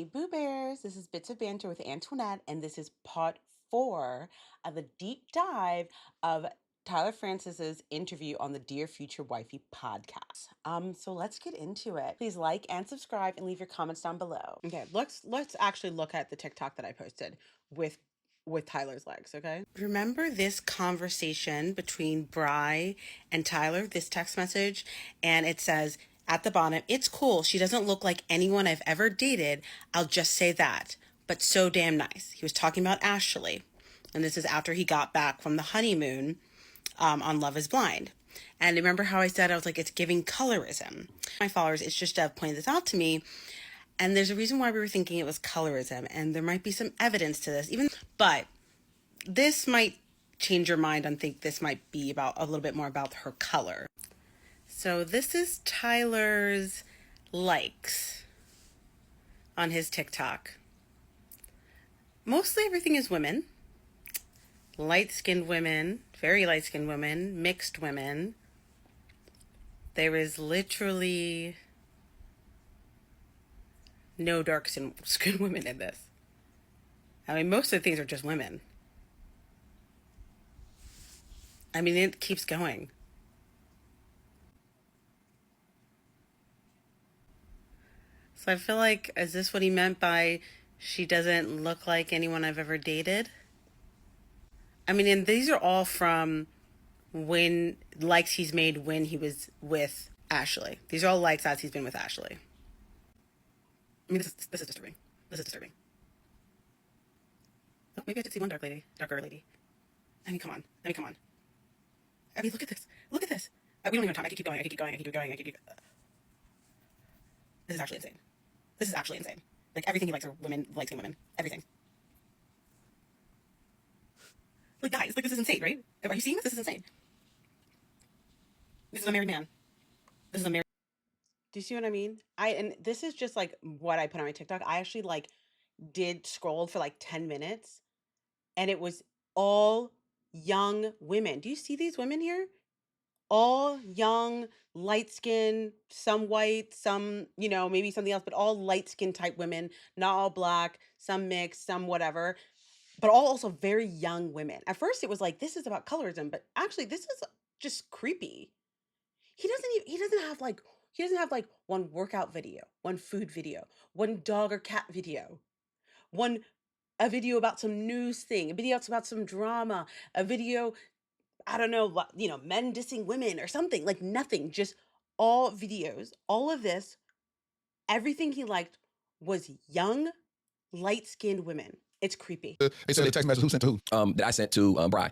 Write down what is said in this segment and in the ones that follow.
Hey Boo Bears, this is Bits of Banter with Antoinette, and this is part 4 of a deep dive of Tyler Francis's interview on the Dear Future Wifey podcast. So let's get into it. Please like and subscribe and leave your comments down below. Okay, let's actually look at the TikTok that I posted with Tyler's legs, okay? Remember this conversation between Bri and Tyler, this text message, and it says at the bottom, "It's cool. She doesn't look like anyone I've ever dated. I'll just say that. But so damn nice." He was talking about Ashley. And this is after he got back from the honeymoon on Love is Blind. And remember how I said, I was like, it's giving colorism. My followers, it's just pointed this out to me. And there's a reason why we were thinking it was colorism. And there might be some evidence to this. But this might change your mind and think this might be about a little bit more about her color. So this is Tyler's likes on his TikTok. Mostly everything is women. Light-skinned women, very light-skinned women, mixed women. There is literally no dark-skinned women in this. I mean, most of the things are just women. I mean, it keeps going. So I feel like, is this what he meant by she doesn't look like anyone I've ever dated? I mean, and these are all from when likes he's made when he was with Ashley. These are all likes as he's been with Ashley. I mean, this is disturbing. This is disturbing. Oh, maybe I did see one darker lady. I mean, come on. I mean, look at this. Look at this. We don't even have time. I can keep going. This is actually insane. Like, everything he likes are women, light-skinned women. Everything. Like, guys, like, this is insane, right? Are you seeing this? This is insane. This is a married man. Do you see what I mean? And this is just, like, what I put on my TikTok. I actually, like, did scroll for, like, 10 minutes, and it was all young women. Do you see these women here? All young, light-skinned, some white, some, maybe something else, but all light-skinned type women, not all black, some mixed, some whatever, but all also very young women. At first it was like, this is about colorism, but actually this is just creepy. He doesn't have like one workout video, one food video, one dog or cat video, a video about some news thing, a video about some drama, a video, I don't know, men dissing women or something, like nothing, just all videos, all of this, everything he liked was young, light-skinned women. It's creepy. They said the text message, who sent to who? That I sent to Bri.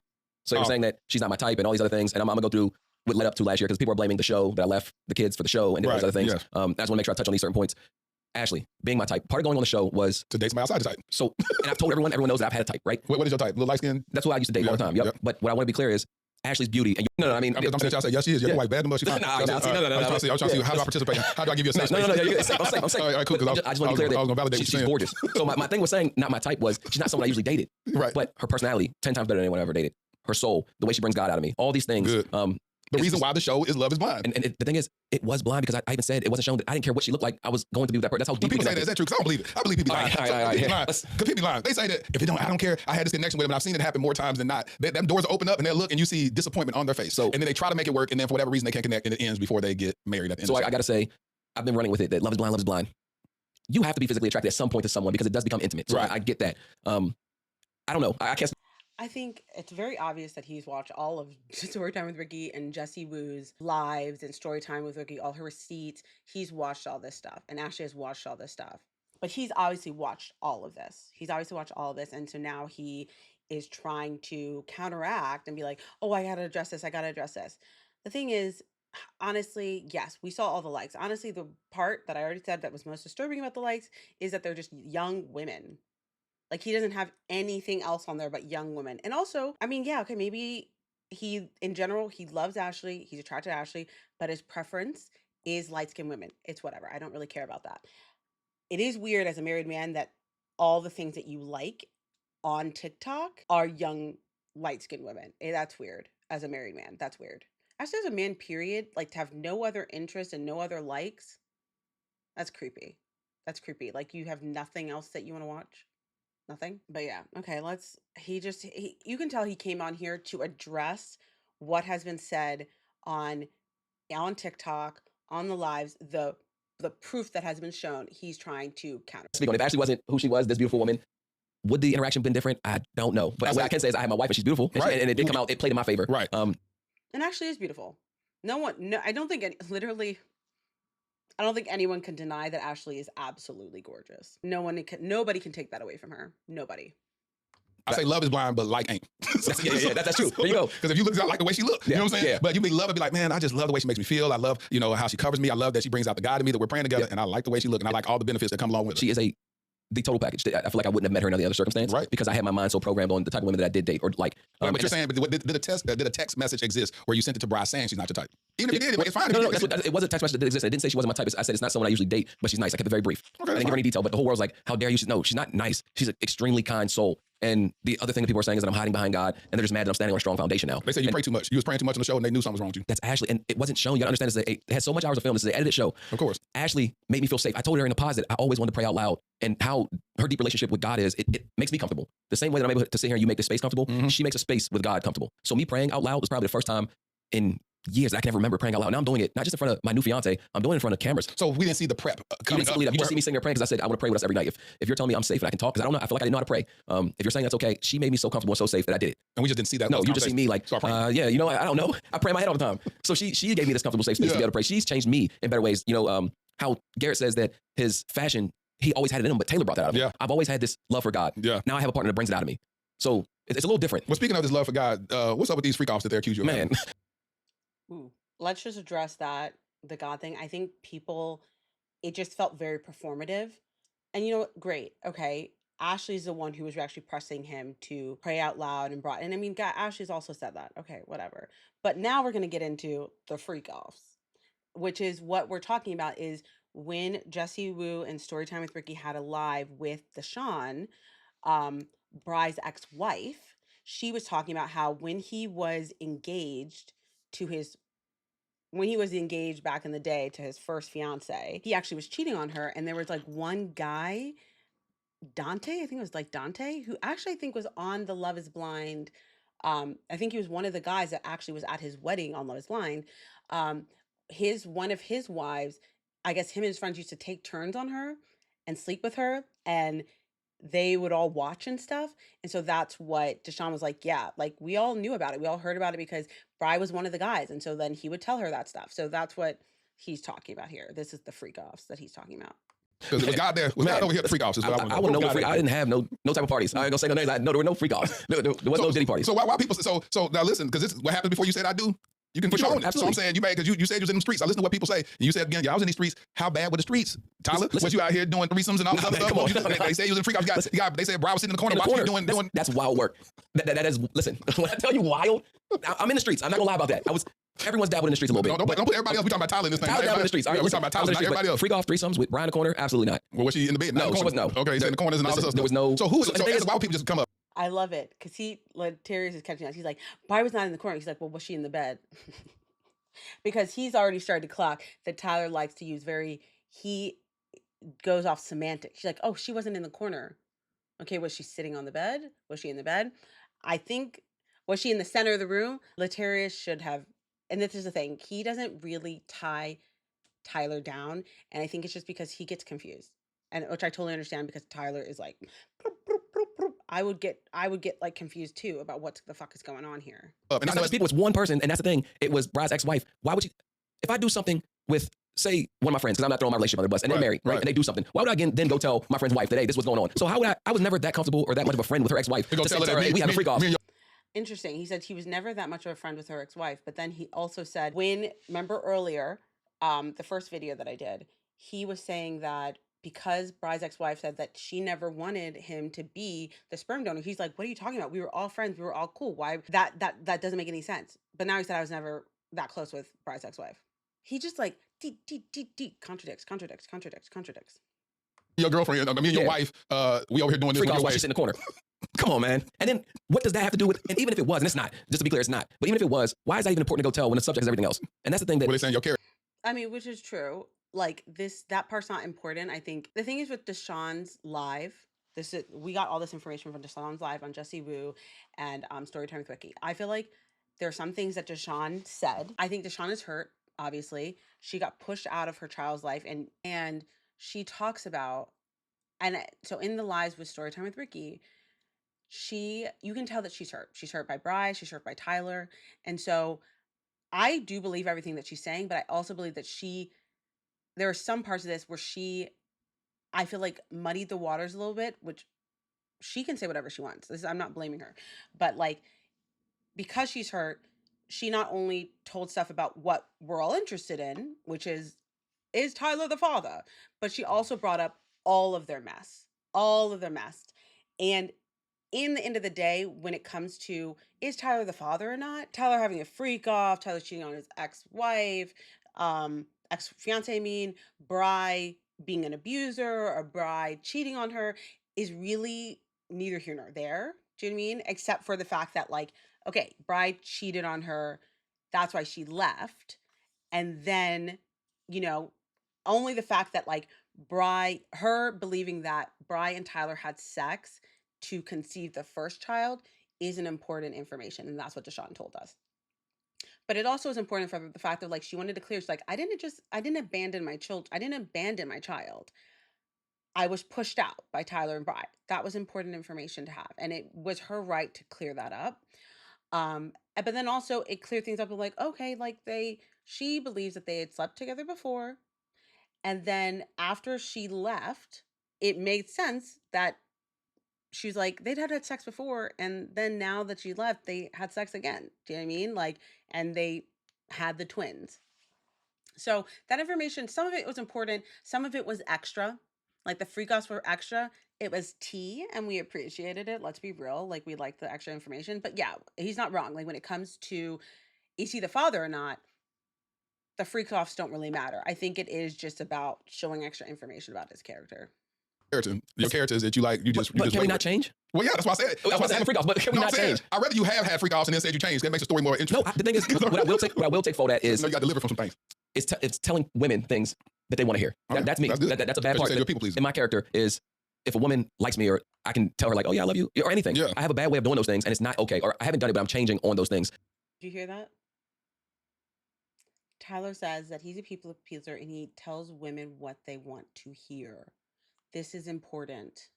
So they were saying that she's not my type and all these other things. And I'm going to go through what led up to last year because people are blaming the show that I left the kids for the show and did all these other things. Yes. I just want to make sure I touch on these certain points. Ashley, being my type, part of going on the show was to date somebody outside the type. So, and I've told everyone knows that I've had a type, right? What is your type? Little light skin? That's what I used to date all the time. Yep. But what I want to be clear is Ashley's beauty. And I mean, I'm saying y'all say yes, she is. You're white, bad, but she's fine. No. I'm trying to see how do I participate? How do I give you a safe space? No. I'm saying. All right, cool. I just want to be clear that I was gonna validate she's gorgeous. So my thing was saying not my type was she's not someone I usually dated. Right. But her personality 10 times better than anyone I ever dated. Her soul, the way she brings God out of me, all these things. Good. The reason why the show is Love is Blind. And the thing is, it was blind because I even said it wasn't shown that I didn't care what she looked like. I was going to be with that person. That's how deep people say that. Is that true? Because I don't believe it. I believe people lie. Because people lie. They say that if it don't, I don't care. I had this connection with them, and I've seen it happen more times than not. Them doors open up, and they look, and you see disappointment on their face. So, and then they try to make it work, and then for whatever reason, they can't connect, and it ends before they get married at the end. So I got to say, I've been running with it that love is blind. You have to be physically attracted at some point to someone because it does become intimate. So I get that. I don't know. I can't. I think it's very obvious that he's watched all of Storytime with Ricky and Jessie Woo's lives and Storytime with Ricky, all her receipts. He's watched all this stuff, and Ashley has watched all this stuff. But he's obviously watched all of this. And so now he is trying to counteract and be like, oh, I gotta address this. The thing is, honestly, yes, we saw all the likes. Honestly, the part that I already said that was most disturbing about the likes is that they're just young women. Like, he doesn't have anything else on there but young women. And also, I mean, yeah, okay, maybe in general, he loves Ashley. He's attracted to Ashley, but his preference is light-skinned women. It's whatever. I don't really care about that. It is weird as a married man that all the things that you like on TikTok are young, light-skinned women. That's weird. As a married man, that's weird. Actually, as a man, period, like, to have no other interest and no other likes, that's creepy. That's creepy. Like, you have nothing else that you want to watch? Nothing? But yeah, okay, you can tell he came on here to address what has been said on TikTok, on the lives, the proof that has been shown. He's trying to counter. Speak on it. If Ashley wasn't who she was, this beautiful woman, would the interaction been different? I don't know. But what I can say is I have my wife and she's beautiful. And, right. and it did come out, it played in my favor. Right. And Ashley is beautiful. I don't think I don't think anyone can deny that Ashley is absolutely gorgeous. Nobody can take that away from her. Nobody. I say love is blind, but like ain't. That's true. There you go. Because if you look, I like the way she looks. You know what I'm saying? Yeah. But you may love it, be like, man, I just love the way she makes me feel. I love, how she covers me. I love that she brings out the God in me, that we're praying together, and I like the way she looks, and I like all the benefits that come along with her. She is the total package. I feel like I wouldn't have met her in any other circumstance, right? Because I had my mind so programmed on the type of women that I did date, or like. But you're saying, but did a text message exist where you sent it to Bri saying she's not your type? Even if you did, it's fine. No, it was a text message that did exist. I didn't say she wasn't my type. I said it's not someone I usually date, but she's nice. I kept it very brief. Okay, I didn't give her any detail, but the whole world's like, how dare you? No, she's not nice. She's an extremely kind soul. And the other thing that people are saying is that I'm hiding behind God, and they're just mad that I'm standing on a strong foundation now. They say you pray too much. You was praying too much on the show, and they knew something was wrong with you. That's Ashley, and it wasn't shown. You gotta understand, it has so much hours of film. This is an edited show. Of course. Ashley made me feel safe. I told her in the pause that I always wanted to pray out loud, and how her deep relationship with God is, it makes me comfortable. The same way that I'm able to sit here and you make the space comfortable, she makes a space with God comfortable. So me praying out loud was probably the first time in years I can ever remember praying out loud. Now I'm doing it not just in front of my new fiance, I'm doing it in front of cameras. So we didn't see the prep coming up. You just see me sitting there praying because I said I want to pray with us every night. If you're telling me I'm safe and I can talk, because I don't know, I feel like I didn't know how to pray. If you're saying that's okay, she made me so comfortable and so safe that I did it. And we just didn't see that. No, you just see me like, I don't know. I pray in my head all the time. So she gave me this comfortable safe space to be able to pray. She's changed me in better ways. How Garrett says that his fashion, he always had it in him, but Taylor brought that out of him. I've always had this love for God. Now I have a partner that brings it out of me. So it's a little different. Well, speaking of this love for God, what's up with these freak offs that they accuse you of? Man. Ooh. Let's just address the God thing. I think it just felt very performative. And you know what? Great. Okay. Ashley's the one who was actually pressing him to pray out loud and I mean, God, Ashley's also said that. Okay, whatever. But now we're going to get into the freak offs, which is what we're talking about is when Jessie Woo and Storytime with Ricky had a live with Deshaun, Bri's ex-wife, she was talking about how when he was engaged back in the day to his first fiance, he actually was cheating on her. And there was like one guy, Dante, I think it was like Dante, who actually I think was on the Love is Blind. I think he was one of the guys that actually was at his wedding on Love is Blind. One of his wives, I guess him and his friends used to take turns on her and sleep with her, and they would all watch and stuff. And so that's what Deshaun was like, yeah, like we all knew about it. We all heard about it because Bri was one of the guys. And so then he would tell her that stuff. So that's what he's talking about here. This is the freak offs that he's talking about. Because was God over here at the freak offs? I want to know what freak. I didn't have no type of parties. I ain't gonna say no names. No, there were no freak offs. There was no Diddy parties. So why people so now listen, because this is what happens before you said I do. You can control it. Absolutely. So I'm saying because you said you was in the streets. I listen to what people say. And you said again, I was in these streets. How bad were the streets? Tyler, was you out here doing threesomes and all this other stuff? They say you was in freak offs. They said Bri was sitting in the corner watching you doing. That's wild work. That is, listen, when I tell you wild, I'm in the streets. I'm not gonna lie about that. Everyone's dabbling in the streets a little bit. Don't put everybody else. We talking about Tyler in this thing. Tyler down in the streets. We're talking about Tyler, not everybody else. Freak off threesomes with Bri in the corner? Absolutely not. Well, was she in the bed? No, she was no. Okay, so in the corners and all this stuff. There was no. So why would people just come up? I love it because Terrius is catching us. He's like, Bri was not in the corner. He's like, well, was she in the bed? Because he's already started to clock that Tyler likes to use he goes off semantics. She's like, oh, she wasn't in the corner. Okay, was she sitting on the bed? Was she in the bed? I think, was she in the center of the room? Letarius should have, and this is the thing, he doesn't really tie Tyler down. And I think it's just because he gets confused. And which I totally understand because Tyler is like, bloop, bloop, bloop, bloop. I would get like confused too about what the fuck is going on here. And it's not just people, it's one person, and that's the thing. It was Bri's ex-wife. Why would you, if I do something with, say, one of my friends, because I'm not throwing my relationship under the bus, and they're married, right? And they do something. Why would I then go tell my friend's wife that, hey, this was going on? So how would I was never that comfortable or that much of a friend with her ex-wife to say to her, hey, we have a freak off. Interesting. He said he was never that much of a friend with her ex-wife, but then he also said, remember earlier, the first video that I did, he was saying that because Bri's ex-wife said that she never wanted him to be the sperm donor. He's like, what are you talking about? We were all friends. We were all cool. Why? That doesn't make any sense. But now he said I was never that close with Bri's ex-wife. He just like, contradicts. Your girlfriend, me and your wife, we over here doing this. Freak off while she's in the corner. Come on, man. And then what does that have to do with, and even if it was, and it's not, just to be clear, it's not, but even if it was, why is that even important to go tell when the subject is everything else? And that's the thing that. Well, they're saying your character. I mean, which is true. like that part's not important. I think the thing is with Deshaun's live, we got all this information from Deshaun's live on Jesse Wu and Storytime with Ricky. I feel like there are some things that Deshaun said. I think Deshaun is hurt. Obviously, she got pushed out of her child's life, and she talks about, and so in the lives with Storytime with Ricky, you can tell that she's hurt. She's hurt by Bri, she's hurt by Tyler, and so I do believe everything that she's saying, but I also believe that there are some parts of this where I feel like muddied the waters a little bit, which she can say whatever she wants. I'm not blaming her, but like, because she's hurt, she not only told stuff about what we're all interested in, which is Tyler the father, but she also brought up all of their mess. And in the end of the day, when it comes to, is Tyler the father or not? Tyler having a freak off, Tyler cheating on his ex-wife, ex-fiance, Bri being an abuser, or Bri cheating on her, is really neither here nor there. Do you know what I mean? Except for the fact that, like, okay, Bri cheated on her, that's why she left. And then, only the fact that, like, her believing that Bri and Tyler had sex to conceive the first child is an important information, and that's what Deshaun told us. But it also is important for the fact that, like, she wanted to clear, she's like, I didn't abandon my child. I was pushed out by Tyler and Bri. That was important information to have, and it was her right to clear that up. But then also it cleared things up of, like, okay, like, she believes that they had slept together before, and then after she left, it made sense that she's like, they'd had sex before, and then now that she left, they had sex again. Do you know what I mean? Like, and they had the twins. So that information, some of it was important, some of it was extra. Like, the freak-offs were extra. It was tea, and we appreciated it. Let's be real. Like, we liked the extra information. But yeah, he's not wrong. Like, when it comes to, is he the father or not, the freak-offs don't really matter. I think it is just about showing extra information about his character. Your character is that you just. But can we not change? Well, yeah, that's why I said. That's why I said freak offs. But can we not change? I'd rather you have had freak offs and then said you changed. That makes the story more interesting. No, the thing is, what I will take for that is, you got to deliver from some things. It's telling women things that they want to hear. Okay. That's me. That's a bad part. People please. In my character is, if a woman likes me, or I can tell her, like, oh yeah, I love you, or anything. Yeah. I have a bad way of doing those things, and it's not okay, or I haven't done it, but I'm changing on those things. Did you hear that? Tyler says that he's a people pleaser, and he tells women what they want to hear. This is important.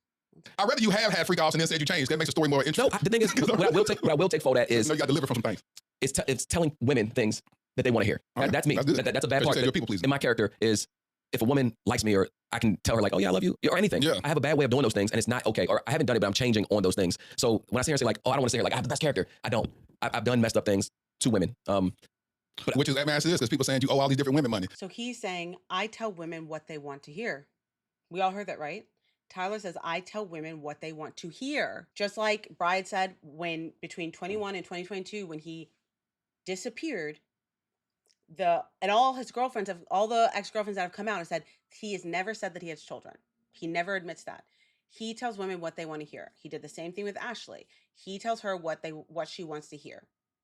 I'd rather you have had freak offs and then said you changed. That makes the story more interesting. No, the thing is, what I will take for that is, you got to deliver from some things. It's telling women things that they want to hear. Okay. That's me. That's a bad part. Your people please. In my character is, if a woman likes me, or I can tell her, like, oh yeah, I love you, or anything. Yeah. I have a bad way of doing those things, and it's not okay, or I haven't done it, but I'm changing on those things. So when I sit here and say, like, oh, I don't want to say, like, I have the best character, I don't. I've done messed up things to women. Which is that man says, because people saying you owe all these different women money. So he's saying, I tell women what they want to hear. We all heard that, right? Tyler says, I tell women what they want to hear. Just like Bride said, when between 21 and 2022, when he disappeared, all the ex-girlfriends that have come out and said, he has never said that he has children. He never admits that. He tells women what they want to hear. He did the same thing with Ashley. He tells her what she wants to hear.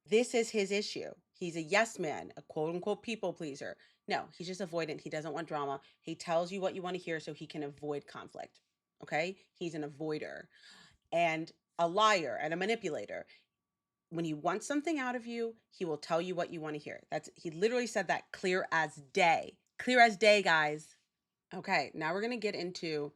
This is his issue. He's a yes man, a quote unquote people pleaser. No, he's just avoidant. He doesn't want drama. He tells you what you want to hear so he can avoid conflict. Okay? He's an avoider and a liar and a manipulator. When he wants something out of you, he will tell you what you want to hear. He literally said that clear as day. Clear as day, guys. Okay, now we're going to get into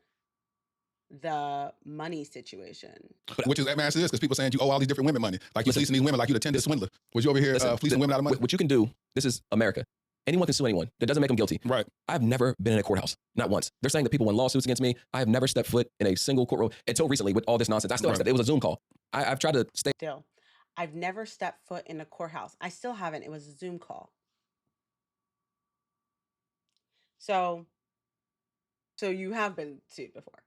the money situation. Which is that man says, because people saying you owe all these different women money. Like you fleecing these women like you the Tinder swindler. Was you over here fleecing women out of money? What you can do, this is America. Anyone can sue anyone. That doesn't make them guilty. Right. I've never been in a courthouse. Not once. They're saying that people won lawsuits against me. I have never stepped foot in a single courtroom until recently with all this nonsense. I still haven't. It was a Zoom call. I've tried to stay. Still, I've never stepped foot in a courthouse. I still haven't. It was a Zoom call. So you have been sued before.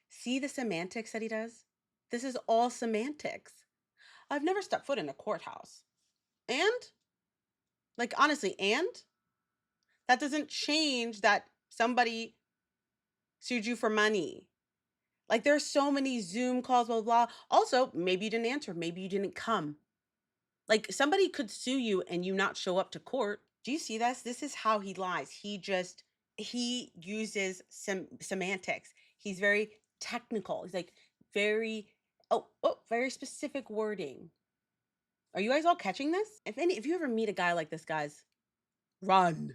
See the semantics that he does? This is all semantics. I've never stepped foot in a courthouse. And? Like, honestly, and? That doesn't change that somebody sued you for money. Like, there's so many Zoom calls, blah, blah, blah. Also, maybe you didn't answer. Maybe you didn't come. Like, somebody could sue you and you not show up to court. Do you see this? This is how he lies. He just he uses some semantics. He's very technical. He's like very very specific wording. Are you guys all catching this? If you ever meet a guy like this, guys, run.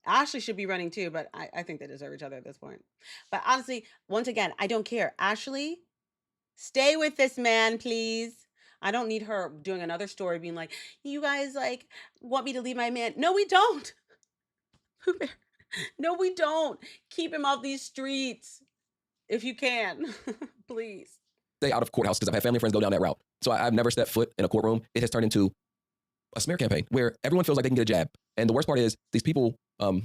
Ashley should be running too, but I think they deserve each other at this point. But honestly, once again, I don't care. Ashley, stay with this man, please. I don't need her doing another story being like, you guys like want me to leave my man. No, we don't. No, we don't. Keep him off these streets if you can, please. Stay out of courthouse because I've had family and friends go down that route. So I've never stepped foot in a courtroom. It has turned into a smear campaign where everyone feels like they can get a jab. And the worst part is these people,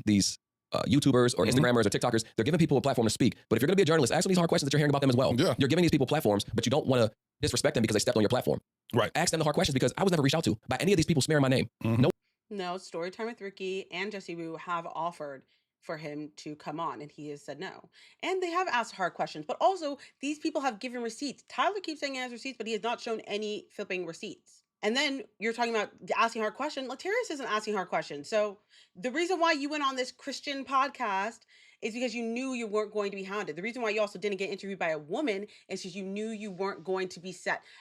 these YouTubers or Instagrammers or TikTokers, they're giving people a platform to speak. But if you're going to be a journalist, ask them these hard questions that you're hearing about them as well. Yeah. You're giving these people platforms, but you don't want to disrespect them because they stepped on your platform. Right. Ask them the hard questions because I was never reached out to by any of these people smearing my name. No, Storytime with Ricky and Jesse Wu have offered for him to come on, and he has said no. And they have asked hard questions, but also these people have given receipts. Tyler keeps saying he has receipts, but he has not shown any flipping receipts. And then you're talking about asking hard questions. Latarius isn't asking hard questions. So the reason why you went on this Christian podcast is because you knew you weren't going to be hounded. The reason why you also didn't get interviewed by a woman is because you knew you weren't going to be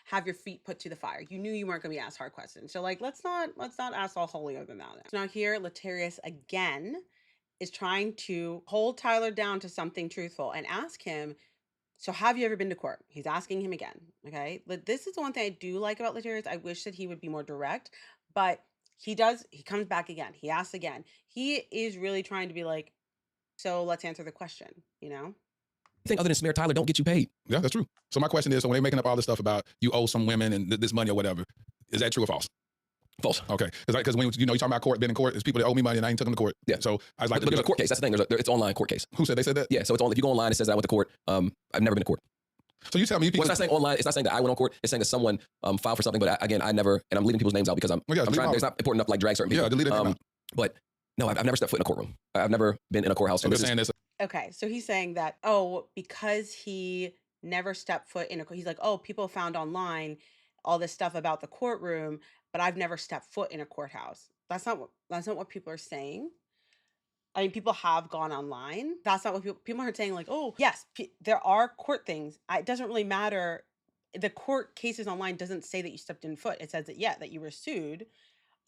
have your feet put to the fire. You knew you weren't going to be asked hard questions. So like, let's not ask all holier than thou. So now here, Latarius again is trying to hold Tyler down to something truthful and ask him, so have you ever been to court? He's asking him again, okay? But this is the one thing I do like about Latarius. I wish that he would be more direct, but he comes back again. He asks again. He is really trying to be like, so let's answer the question, you know? Think other than smear Tyler don't get you paid. Yeah, that's true. So my question is, so when they're making up all this stuff about you owe some women and this money or whatever, is that true or false? False. Okay. Because when you talking about court, been in court, there's people that owe me money and I ain't took them to court. Yeah. So I was like, but there's a court case. That's the thing. It's online court case. Who said they said that? Yeah. So it's if you go online, it says that I went to court. I've never been to court. So you tell me people. Well, it's not saying online. It's not saying that I went on court. It's saying that someone filed for something. But again, I never, and I'm leaving people's names out because I'm trying. It's not important enough to like drag certain people. Yeah, delete it. But no, I've never stepped foot in a courtroom. I've never been in a courthouse. So they're saying this. Okay, so he's saying that because he never stepped foot in a court, he's like, people found online all this stuff about the courtroom, but I've never stepped foot in a courthouse. That's not what people are saying. I mean, people have gone online. That's not what people aren't saying. Like, yes, there are court things. It doesn't really matter. The court cases online doesn't say that you stepped in foot. It says that you were sued.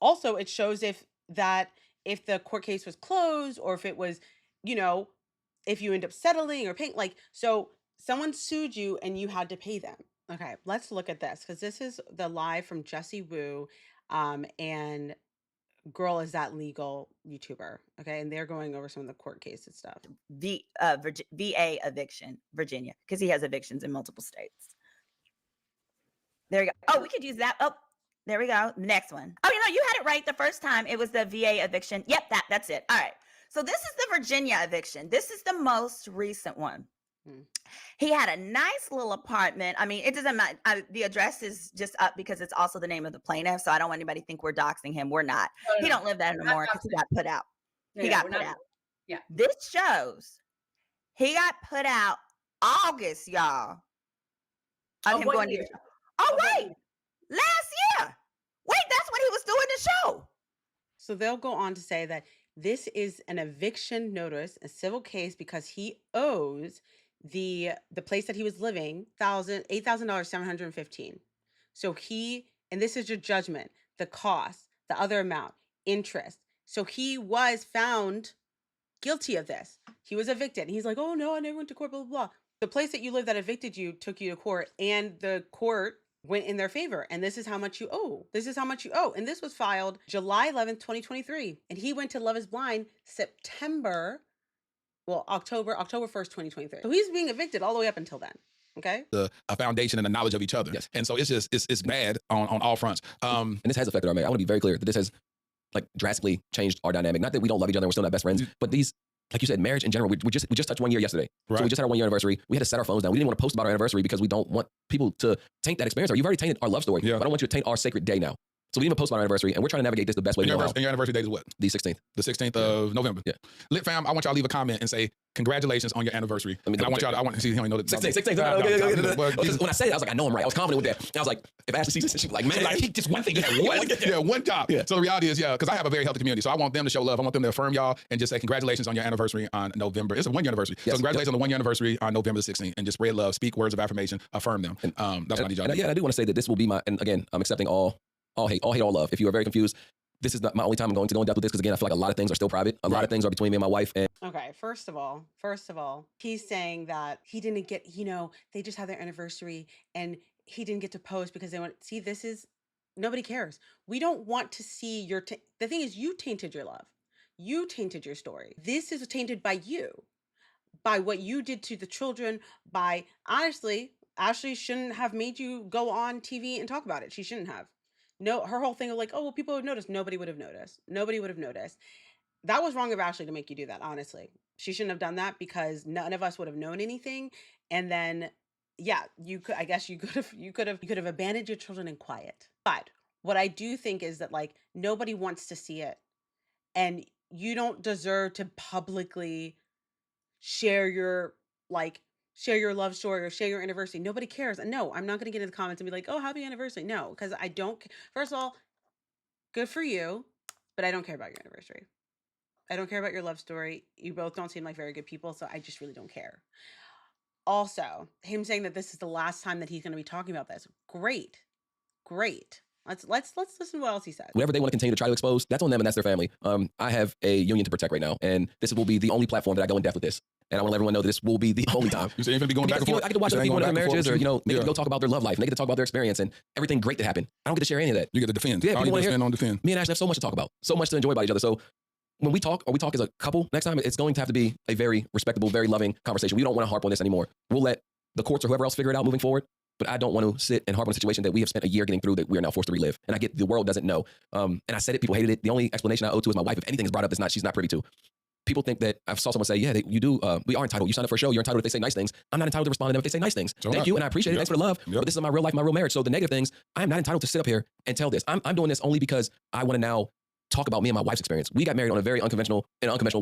Also, it shows if the court case was closed or if it was, if you end up settling or paying, so someone sued you and you had to pay them. Okay, let's look at this because this is the live from Jesse Wu and Girl Is That Legal YouTuber. Okay, and they're going over some of the court cases stuff. VA eviction, Virginia, because he has evictions in multiple states. There you go. We could use that. There we go. Next one. You had it right the first time. It was the VA eviction. Yep, that's it. All right. So this is the Virginia eviction. This is the most recent one. He had a nice little apartment. I mean, it doesn't matter. The address is just up because it's also the name of the plaintiff. So I don't want anybody to think we're doxing him. We're not. He don't live there anymore because he got put out. He got put out. Yeah. This shows he got put out August, y'all. Of him going to the show. Oh, wait. Last year. Wait, that's when he was doing the show. So they'll go on to say that this is an eviction notice, a civil case, because he owes the place that he was living $8,715. So and this is your judgment, the cost, the other amount, interest. So he was found guilty of this. He was evicted. And he's like, oh no, I never went to court, blah, blah, blah. The place that you live that evicted you took you to court, and the court went in their favor. And this is how much you owe. This is how much you owe. And this was filed July 11th, 2023. And he went to Love is Blind October 1st, 2023. So he's being evicted all the way up until then. Okay. A foundation and the knowledge of each other. Yes. And so it's just, it's bad on all fronts. And this has affected our marriage. I want to be very clear that this has drastically changed our dynamic. Not that we don't love each other and we're still not best friends, but these, like you said, marriage in general, we just touched 1 year yesterday. Right. So we just had our 1 year anniversary. We had to set our phones down. We didn't want to post about our anniversary because we don't want people to taint that experience. Or you've already tainted our love story. Yeah. But I don't want you to taint our sacred day now. So we didn't even post on our anniversary, and we're trying to navigate this the best way we know how. And your anniversary date is what? The 16th. The 16th of November. Yeah. Lit fam, I want y'all to leave a comment and say congratulations on your anniversary. And I want to see him know that 16. When I said it, I was like, I know I'm right. I was confident with that. And I was like, if Ashley sees this, she'd be like, man, I keep just one thing. One job. Yeah. So the reality is, because I have a very healthy community. So I want them to show love. I want them to affirm y'all and just say congratulations on your anniversary on November. It's a 1 year anniversary. Yes. So congratulations on the 1 year anniversary on November the 16th, and just spread love, speak words of affirmation, affirm them. That's what I need y'all to do. Yeah, I do want to say that this will be and again, I'm accepting all hate, all love. If you are very confused, this is not my only time I'm going to go in depth with this, because again, I feel like a lot of things are still private. A lot of things are between me and my wife. And okay, first of all, he's saying that he didn't get, they just had their anniversary and he didn't get to post because they want to see. This is, nobody cares. We don't want to see the thing is, you tainted your love. You tainted your story. This is tainted by you, by what you did to the children, by, honestly, Ashley shouldn't have made you go on TV and talk about it. She shouldn't have. No, her whole thing of like, oh, well, people would notice. Nobody would have noticed. Nobody would have noticed. That was wrong of Ashley to make you do that, honestly. She shouldn't have done that, because none of us would have known anything. And then, yeah, you could have abandoned your children in quiet. But what I do think is that, like, nobody wants to see it. And you don't deserve to publicly share your love story or share your anniversary. Nobody cares. And no, I'm not going to get into the comments and be like, oh, happy anniversary. No, because I don't. First of all, good for you, but I don't care about your anniversary. I don't care about your love story. You both don't seem like very good people, so I just really don't care. Also, him saying that this is the last time that he's going to be talking about this. Great. Let's listen to what else he said. Whatever they want to continue to try to expose, that's on them and that's their family. I have a union to protect right now, and this will be the only platform that I go in depth with this. And I want to let everyone know that this will be the only time. You say you're going to be going back and forth? I get to watch other people in their marriages, or, they get to go talk about their love life, and they get to talk about their experience and everything great that happened. I don't get to share any of that. You get to defend. Yeah, all you defend on defend. Me and Ashley have so much to talk about, so much to enjoy about each other. So when we talk as a couple next time, it's going to have to be a very respectable, very loving conversation. We don't want to harp on this anymore. We'll let the courts or whoever else figure it out moving forward. But I don't want to sit and harp on a situation that we have spent a year getting through that we are now forced to relive. And I get the world doesn't know. And I said it, people hated it. The only explanation I owe to is my wife. If anything is brought up, she's not privy to. People think that I saw someone say, yeah, you do. We are entitled. You sign up for a show. You're entitled if they say nice things. I'm not entitled to respond to them if they say nice things. Thank you, and I appreciate it. Thanks for the love. But this is my real life, my real marriage. So the negative things, I am not entitled to sit up here and tell this. I'm doing this only because I want to now talk about me and my wife's experience. We got married on a very unconventional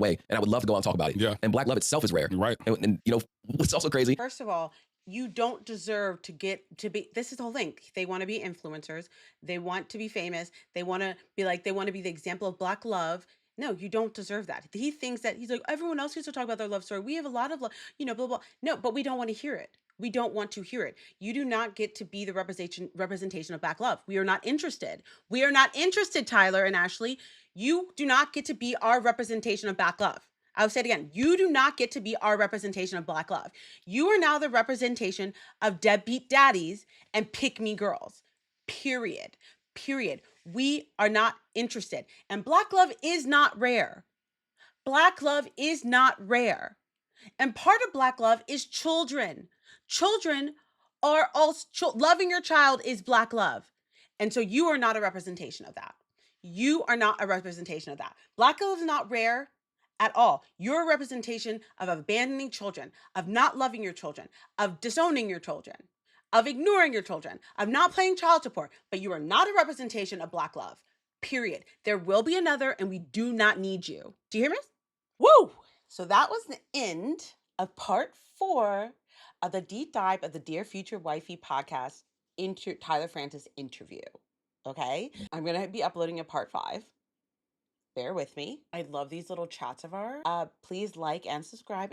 way, and I would love to go out and talk about it. Yeah. And black love itself is rare. Right. And what's also crazy. First of all, you don't deserve to be, this is the whole thing. They want to be influencers. They want to be famous. They want to be the example of black love. No, you don't deserve that. He thinks that he's like, everyone else gets to talk about their love story. We have a lot of love, blah, blah. No, but we don't want to hear it. We don't want to hear it. You do not get to be the representation of black love. We are not interested. We are not interested, Tyler and Ashley. You do not get to be our representation of black love. I'll say it again. You do not get to be our representation of black love. You are now the representation of deadbeat daddies and pick-me girls. Period. We are not interested. And black love is not rare. Black love is not rare. And part of black love is children. Children are also, loving your child is black love. And so you are not a representation of that. You are not a representation of that. Black love is not rare at all. You're a representation of abandoning children, of not loving your children, of disowning your children, of ignoring your children, of not paying child support, but you are not a representation of black love, period. There will be another, and we do not need you. Do you hear me? Woo! So that was the end of part 4 of the deep dive of the Dear Future Wifey podcast into Tyler Francis interview. Okay? I'm going to be uploading a part 5. Bear with me. I love these little chats of ours. Please like and subscribe.